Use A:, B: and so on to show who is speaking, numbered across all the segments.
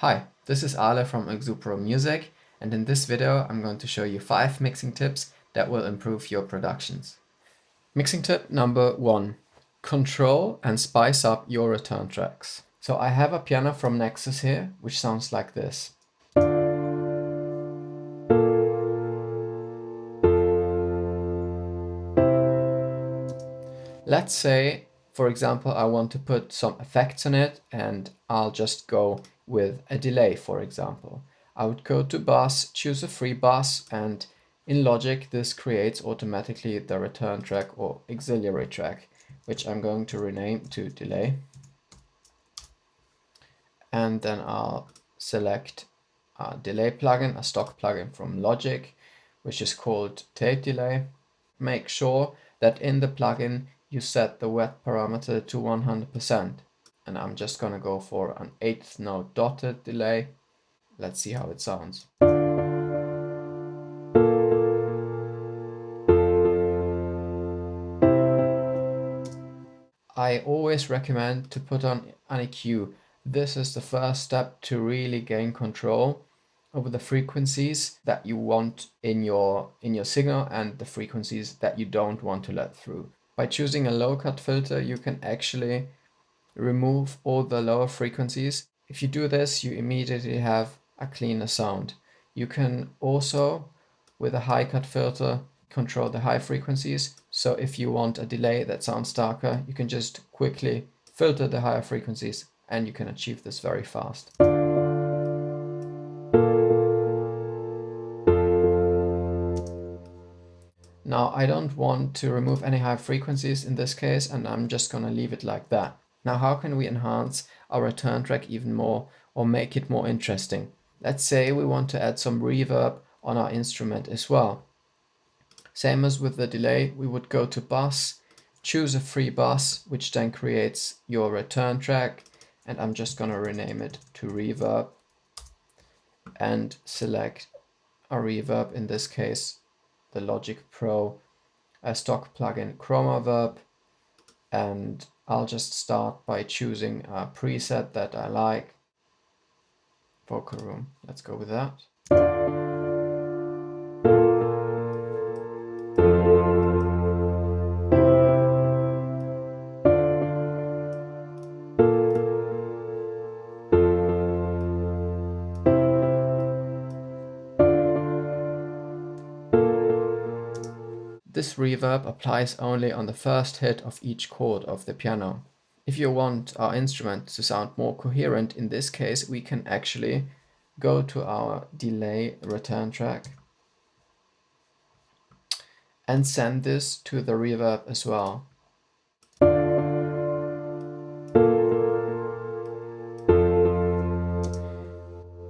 A: Hi, this is Ale from Exupro Music, and in this video I'm going to show you 5 mixing tips that will improve your productions. Mixing tip number 1. Control and spice up your return tracks. So I have a piano from Nexus here, which sounds like this. Let's say, for example, I want to put some effects on it and I'll just go with a delay, for example. I would go to bus, choose a free bus, and in Logic this creates automatically the return track or auxiliary track, which I'm going to rename to delay. And then I'll select a delay plugin, a stock plugin from Logic, which is called tape delay. Make sure that in the plugin you set the wet parameter to 100%. And I'm just gonna go for an 8th note dotted delay. Let's see how it sounds. I always recommend to put on an EQ. This is the first step to really gain control over the frequencies that you want in your signal and the frequencies that you don't want to let through. By choosing a low cut filter, you can actually remove all the lower frequencies. If you do this, you immediately have a cleaner sound. You can also, with a high cut filter, control the high frequencies. So if you want a delay that sounds darker, you can just quickly filter the higher frequencies and you can achieve this very fast. Now I don't want to remove any high frequencies in this case, and I'm just gonna leave it like that. Now how can we enhance our return track even more or make it more interesting? Let's say we want to add some reverb on our instrument as well. Same as with the delay, we would go to bus, choose a free bus, which then creates your return track, and I'm just gonna rename it to reverb and select a reverb, in this case the Logic Pro a stock plugin ChromaVerb, and I'll just start by choosing a preset that I like. Vocal Room, let's go with that. This reverb applies only on the first hit of each chord of the piano. If you want our instrument to sound more coherent, in this case we can actually go to our delay return track and send this to the reverb as well.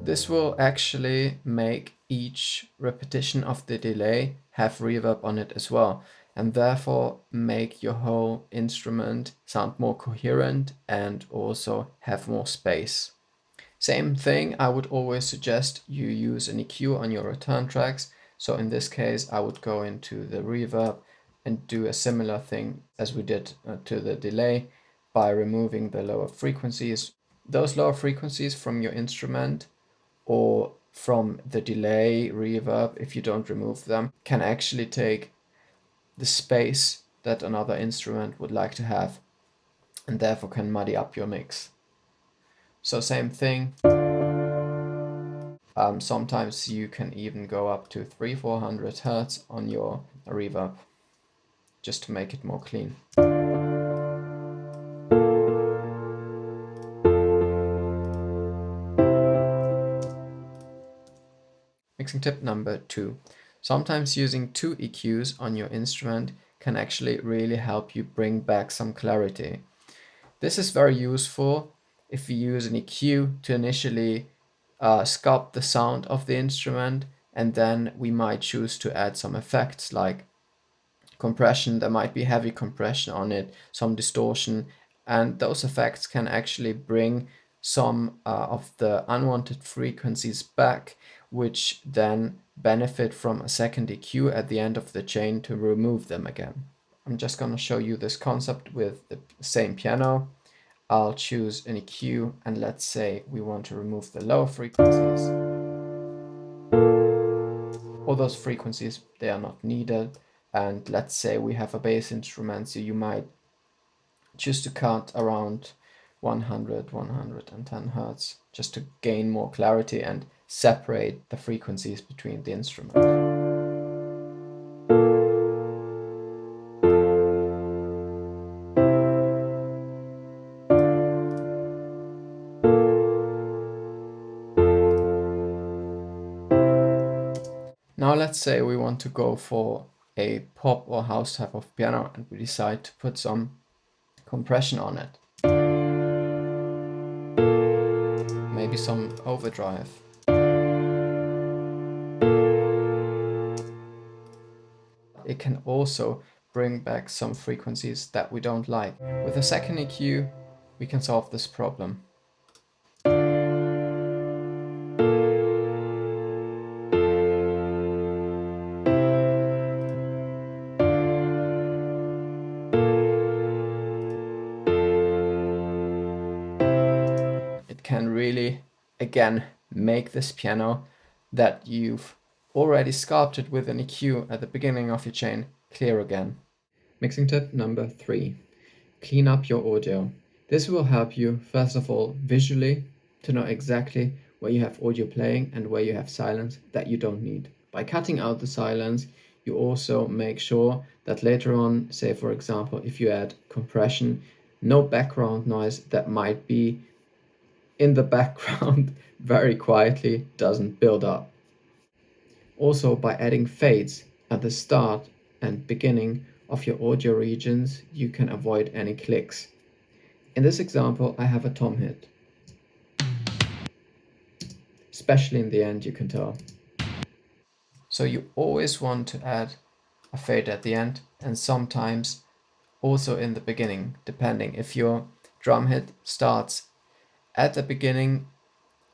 A: This will actually make each repetition of the delay have reverb on it as well, and therefore make your whole instrument sound more coherent and also have more space. Same thing, I would always suggest you use an EQ on your return tracks. So in this case, I would go into the reverb and do a similar thing as we did to the delay by removing the lower frequencies. Those lower frequencies from your instrument or from the delay reverb, if you don't remove them, can actually take the space that another instrument would like to have and therefore can muddy up your mix. So same thing. Sometimes you can even go up to 300-400 Hertz on your reverb just to make it more clean. Mixing tip number 2. Sometimes using 2 EQs on your instrument can actually really help you bring back some clarity. This is very useful if you use an EQ to initially sculpt the sound of the instrument, and then we might choose to add some effects like compression. There might be heavy compression on it, some distortion, and those effects can actually bring some of the unwanted frequencies back, which then benefit from a second EQ at the end of the chain to remove them again. I'm just going to show you this concept with the same piano. I'll choose an EQ, and let's say we want to remove the low frequencies. All those frequencies, they are not needed. And let's say we have a bass instrument, so you might choose to cut around 100, 110 hertz, just to gain more clarity and separate the frequencies between the instruments. Now let's say we want to go for a pop or house type of piano and we decide to put some compression on it. Maybe some overdrive. It can also bring back some frequencies that we don't like. With a second EQ, we can solve this problem. It can really, again, make this piano that you've already sculpted with an EQ at the beginning of your chain clear again. Mixing tip number 3. Clean up your audio. This will help you, first of all, visually, to know exactly where you have audio playing and where you have silence that you don't need. By cutting out the silence, you also make sure that later on, say for example, if you add compression, no background noise that might be in the background very quietly doesn't build up. Also, by adding fades at the start and beginning of your audio regions, you can avoid any clicks. In this example, I have a tom hit. Especially in the end, you can tell. So you always want to add a fade at the end, and sometimes also in the beginning, depending. If your drum hit starts at the beginning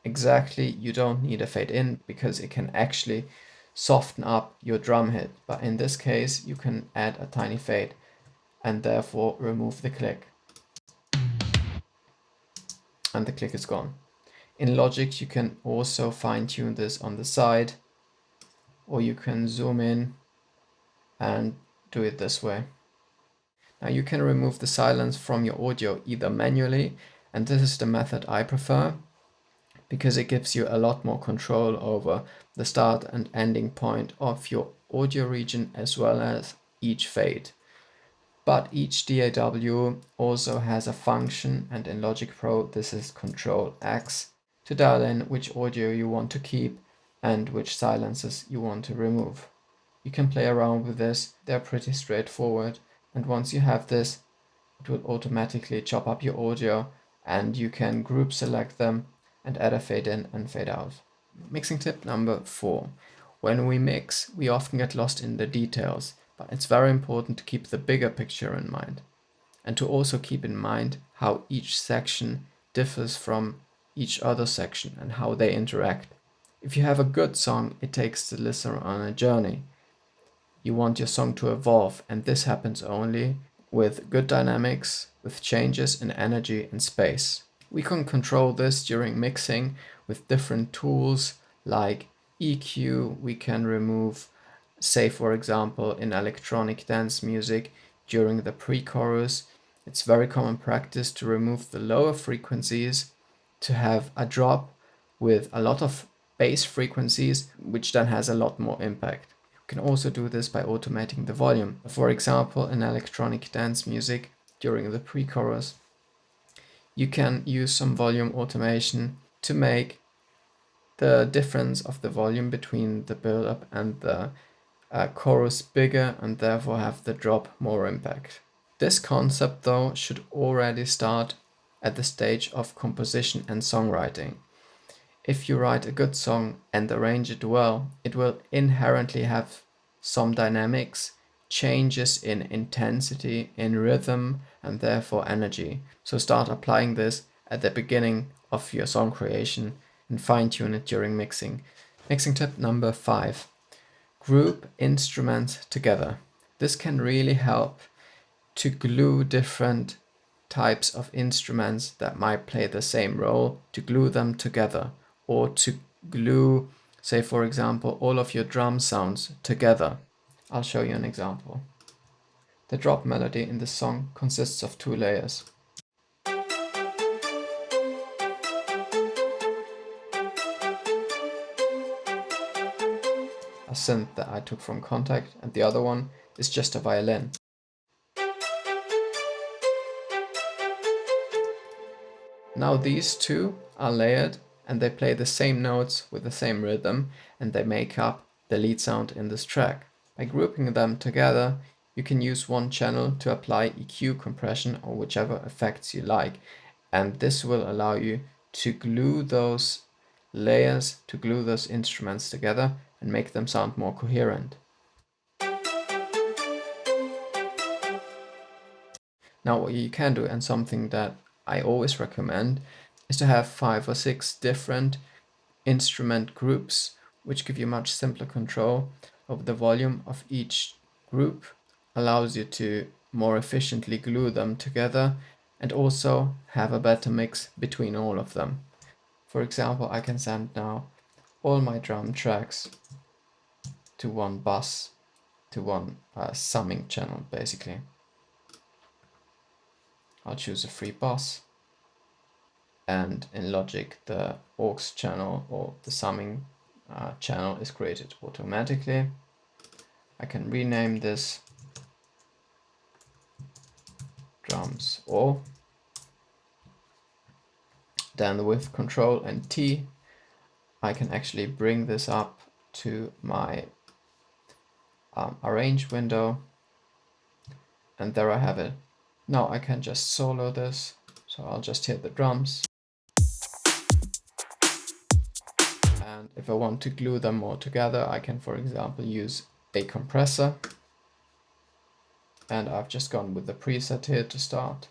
A: exactly, you don't need a fade in because it can actually soften up your drum hit. But in this case, you can add a tiny fade and therefore remove the click. And the click is gone. In Logic, you can also fine-tune this on the side, or you can zoom in and do it this way. Now you can remove the silence from your audio either manually, and this is the method I prefer, because it gives you a lot more control over the start and ending point of your audio region as well as each fade. But each DAW also has a function, and in Logic Pro this is Control X, to dial in which audio you want to keep and which silences you want to remove. You can play around with this, they're pretty straightforward, and once you have this, it will automatically chop up your audio and you can group select them and add a fade in and fade out. Mixing tip number 4. When we mix, we often get lost in the details, but it's very important to keep the bigger picture in mind, and to also keep in mind how each section differs from each other section and how they interact. If you have a good song, it takes the listener on a journey. You want your song to evolve, and this happens only with good dynamics, with changes in energy and space. We can control this during mixing with different tools like EQ. We can remove, say for example, in electronic dance music during the pre-chorus, it's very common practice to remove the lower frequencies to have a drop with a lot of bass frequencies, which then has a lot more impact. You can also do this by automating the volume. For example, in electronic dance music during the pre-chorus, you can use some volume automation to make the difference of the volume between the build-up and the chorus bigger and therefore have the drop more impact. This concept though should already start at the stage of composition and songwriting. If you write a good song and arrange it well, it will inherently have some dynamics, changes in intensity, in rhythm, and therefore energy. So start applying this at the beginning of your song creation and fine-tune it during mixing. Mixing tip number 5. Group instruments together. This can really help to glue different types of instruments that might play the same role to glue them together, or to glue, say for example, all of your drum sounds together. I'll show you an example. The drop melody in this song consists of 2 layers. A synth that I took from Kontakt, and the other one is just a violin. Now these two are layered and they play the same notes with the same rhythm, and they make up the lead sound in this track. By grouping them together, you can use one channel to apply EQ, compression, or whichever effects you like, and this will allow you to glue those layers, to glue those instruments together and make them sound more coherent. Now what you can do, and something that I always recommend, is to have 5 or 6 different instrument groups, which give you much simpler control over the volume of each group, allows you to more efficiently glue them together, and also have a better mix between all of them. For example, I can send now all my drum tracks to one bus, to one summing channel basically. I'll choose a free bus, and in Logic the aux channel or the summing channel is created automatically. I can rename this drums all. Then with Control and T I can actually bring this up to my arrange window, and there I have it. Now I can just solo this, so I'll just hit the drums. And if I want to glue them more together, I can, for example, use a compressor. And I've just gone with the preset here to start.